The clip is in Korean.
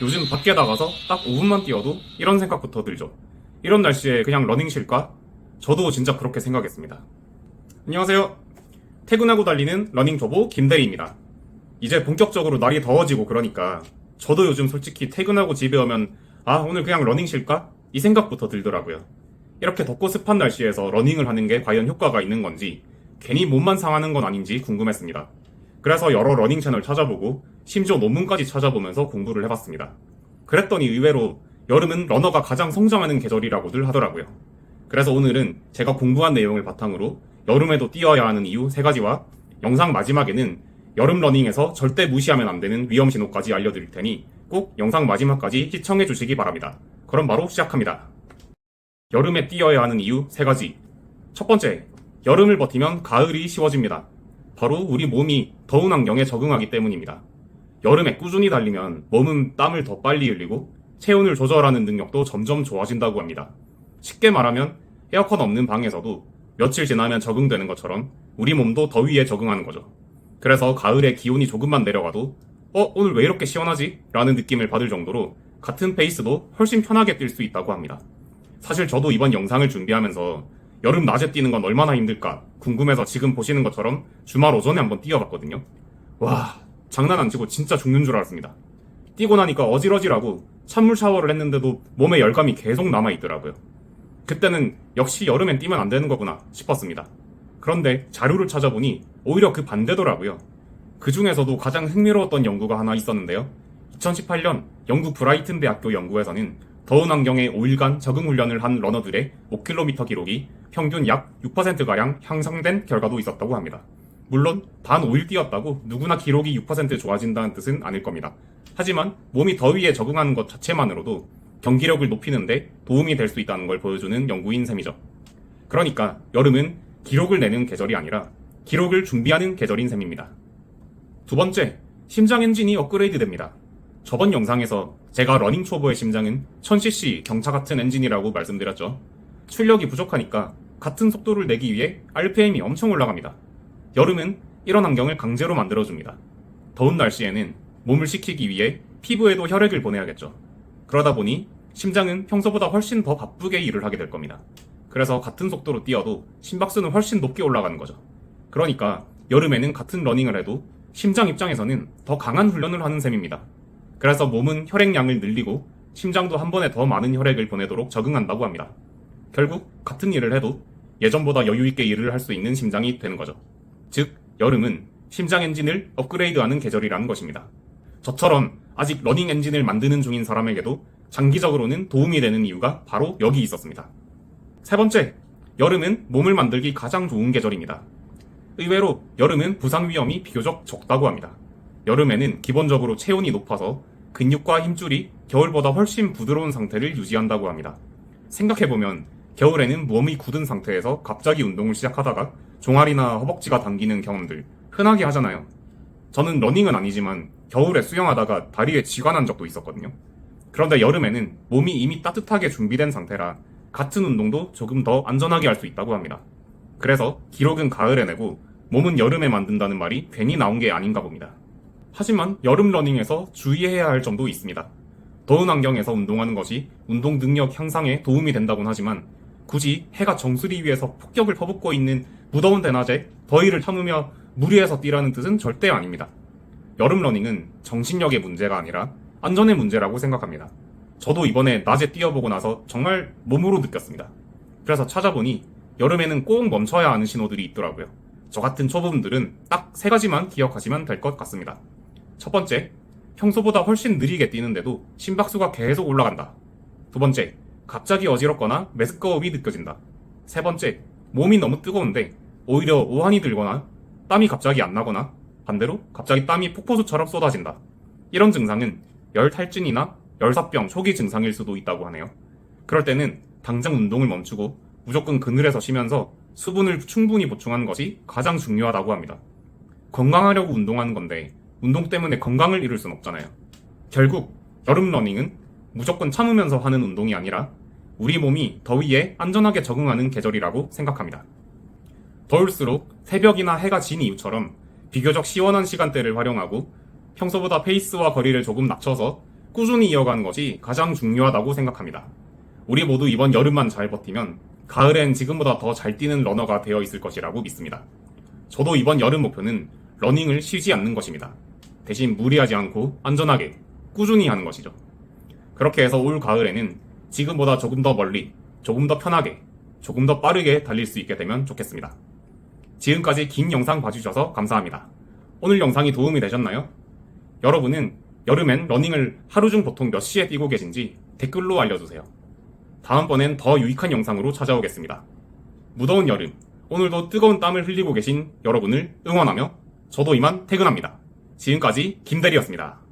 요즘 밖에 나가서 딱 5분만 뛰어도 이런 생각부터 들죠. 이런 날씨에 그냥 러닝 쉴까? 저도 진짜 그렇게 생각했습니다. 안녕하세요. 퇴근하고 달리는 러닝 초보 김대리입니다. 이제 본격적으로 날이 더워지고 그러니까 저도 요즘 솔직히 퇴근하고 집에 오면 오늘 그냥 러닝 쉴까? 이 생각부터 들더라고요. 이렇게 덥고 습한 날씨에서 러닝을 하는 게 과연 효과가 있는 건지 괜히 몸만 상하는 건 아닌지 궁금했습니다. 그래서 여러 러닝 채널 찾아보고 심지어 논문까지 찾아보면서 공부를 해봤습니다. 그랬더니 의외로 여름은 러너가 가장 성장하는 계절이라고들 하더라고요. 그래서 오늘은 제가 공부한 내용을 바탕으로 여름에도 뛰어야 하는 이유 3가지와 영상 마지막에는 여름 러닝에서 절대 무시하면 안 되는 위험 신호까지 알려드릴 테니 꼭 영상 마지막까지 시청해 주시기 바랍니다. 그럼 바로 시작합니다. 여름에 뛰어야 하는 이유 3가지. 첫 번째, 여름을 버티면 가을이 쉬워집니다. 바로 우리 몸이 더운 환경에 적응하기 때문입니다. 여름에 꾸준히 달리면 몸은 땀을 더 빨리 흘리고 체온을 조절하는 능력도 점점 좋아진다고 합니다. 쉽게 말하면 에어컨 없는 방에서도 며칠 지나면 적응되는 것처럼 우리 몸도 더위에 적응하는 거죠. 그래서 가을에 기온이 조금만 내려가도 오늘 왜 이렇게 시원하지? 라는 느낌을 받을 정도로 같은 페이스도 훨씬 편하게 뛸 수 있다고 합니다. 사실 저도 이번 영상을 준비하면서 여름 낮에 뛰는 건 얼마나 힘들까 궁금해서 지금 보시는 것처럼 주말 오전에 한번 뛰어봤거든요. 와, 장난 안 치고 진짜 죽는 줄 알았습니다. 뛰고 나니까 어질어질하고 찬물 샤워를 했는데도 몸에 열감이 계속 남아있더라고요. 그때는 역시 여름엔 뛰면 안 되는 거구나 싶었습니다. 그런데 자료를 찾아보니 오히려 그 반대더라고요. 그 중에서도 가장 흥미로웠던 연구가 하나 있었는데요. 2018년 영국 브라이튼 대학교 연구에서는 더운 환경에 5일간 적응 훈련을 한 러너들의 5km 기록이 평균 약 6%가량 향상된 결과도 있었다고 합니다. 물론 단 5일 뛰었다고 누구나 기록이 6% 좋아진다는 뜻은 아닐 겁니다. 하지만 몸이 더위에 적응하는 것 자체만으로도 경기력을 높이는데 도움이 될 수 있다는 걸 보여주는 연구인 셈이죠. 그러니까 여름은 기록을 내는 계절이 아니라 기록을 준비하는 계절인 셈입니다. 두 번째, 심장 엔진이 업그레이드 됩니다. 저번 영상에서 제가 러닝 초보의 심장은 1000cc 경차 같은 엔진이라고 말씀드렸죠. 출력이 부족하니까 같은 속도를 내기 위해 RPM이 엄청 올라갑니다. 여름은 이런 환경을 강제로 만들어줍니다. 더운 날씨에는 몸을 식히기 위해 피부에도 혈액을 보내야겠죠. 그러다 보니 심장은 평소보다 훨씬 더 바쁘게 일을 하게 될 겁니다. 그래서 같은 속도로 뛰어도 심박수는 훨씬 높게 올라가는 거죠. 그러니까 여름에는 같은 러닝을 해도 심장 입장에서는 더 강한 훈련을 하는 셈입니다. 그래서 몸은 혈액량을 늘리고 심장도 한 번에 더 많은 혈액을 보내도록 적응한다고 합니다. 결국 같은 일을 해도 예전보다 여유있게 일을 할 수 있는 심장이 되는 거죠. 즉, 여름은 심장 엔진을 업그레이드하는 계절이라는 것입니다. 저처럼 아직 러닝 엔진을 만드는 중인 사람에게도 장기적으로는 도움이 되는 이유가 바로 여기 있었습니다. 세 번째, 여름은 몸을 만들기 가장 좋은 계절입니다. 의외로 여름은 부상 위험이 비교적 적다고 합니다. 여름에는 기본적으로 체온이 높아서 근육과 힘줄이 겨울보다 훨씬 부드러운 상태를 유지한다고 합니다. 생각해보면 겨울에는 몸이 굳은 상태에서 갑자기 운동을 시작하다가 종아리나 허벅지가 당기는 경험들 흔하게 하잖아요. 저는 러닝은 아니지만 겨울에 수영하다가 다리에 쥐가 난 적도 있었거든요. 그런데 여름에는 몸이 이미 따뜻하게 준비된 상태라 같은 운동도 조금 더 안전하게 할 수 있다고 합니다. 그래서 기록은 가을에 내고 몸은 여름에 만든다는 말이 괜히 나온 게 아닌가 봅니다. 하지만 여름 러닝에서 주의해야 할 점도 있습니다. 더운 환경에서 운동하는 것이 운동 능력 향상에 도움이 된다곤 하지만 굳이 해가 정수리 위에서 폭격을 퍼붓고 있는 무더운 대낮에 더위를 참으며 무리해서 뛰라는 뜻은 절대 아닙니다. 여름 러닝은 정신력의 문제가 아니라 안전의 문제라고 생각합니다. 저도 이번에 낮에 뛰어보고 나서 정말 몸으로 느꼈습니다. 그래서 찾아보니 여름에는 꼭 멈춰야 하는 신호들이 있더라고요. 저 같은 초보분들은 딱 3가지만 기억하시면 될 것 같습니다. 첫 번째, 평소보다 훨씬 느리게 뛰는데도 심박수가 계속 올라간다. 두 번째, 갑자기 어지럽거나 메스꺼움이 느껴진다. 세 번째, 몸이 너무 뜨거운데 오히려 오한이 들거나 땀이 갑자기 안 나거나 반대로 갑자기 땀이 폭포수처럼 쏟아진다. 이런 증상은 열탈진이나 열사병 초기 증상일 수도 있다고 하네요. 그럴 때는 당장 운동을 멈추고 무조건 그늘에서 쉬면서 수분을 충분히 보충하는 것이 가장 중요하다고 합니다. 건강하려고 운동하는 건데 운동 때문에 건강을 잃을 순 없잖아요. 결국 여름 러닝은 무조건 참으면서 하는 운동이 아니라 우리 몸이 더위에 안전하게 적응하는 계절이라고 생각합니다. 더울수록 새벽이나 해가 진 이후처럼 비교적 시원한 시간대를 활용하고 평소보다 페이스와 거리를 조금 낮춰서 꾸준히 이어가는 것이 가장 중요하다고 생각합니다. 우리 모두 이번 여름만 잘 버티면 가을엔 지금보다 더 잘 뛰는 러너가 되어 있을 것이라고 믿습니다. 저도 이번 여름 목표는 러닝을 쉬지 않는 것입니다. 대신 무리하지 않고 안전하게 꾸준히 하는 것이죠. 그렇게 해서 올 가을에는 지금보다 조금 더 멀리, 조금 더 편하게, 조금 더 빠르게 달릴 수 있게 되면 좋겠습니다. 지금까지 긴 영상 봐주셔서 감사합니다. 오늘 영상이 도움이 되셨나요? 여러분은 여름엔 러닝을 하루 중 보통 몇 시에 뛰고 계신지 댓글로 알려주세요. 다음번엔 더 유익한 영상으로 찾아오겠습니다. 무더운 여름, 오늘도 뜨거운 땀을 흘리고 계신 여러분을 응원하며 저도 이만 퇴근합니다. 지금까지 김대리였습니다.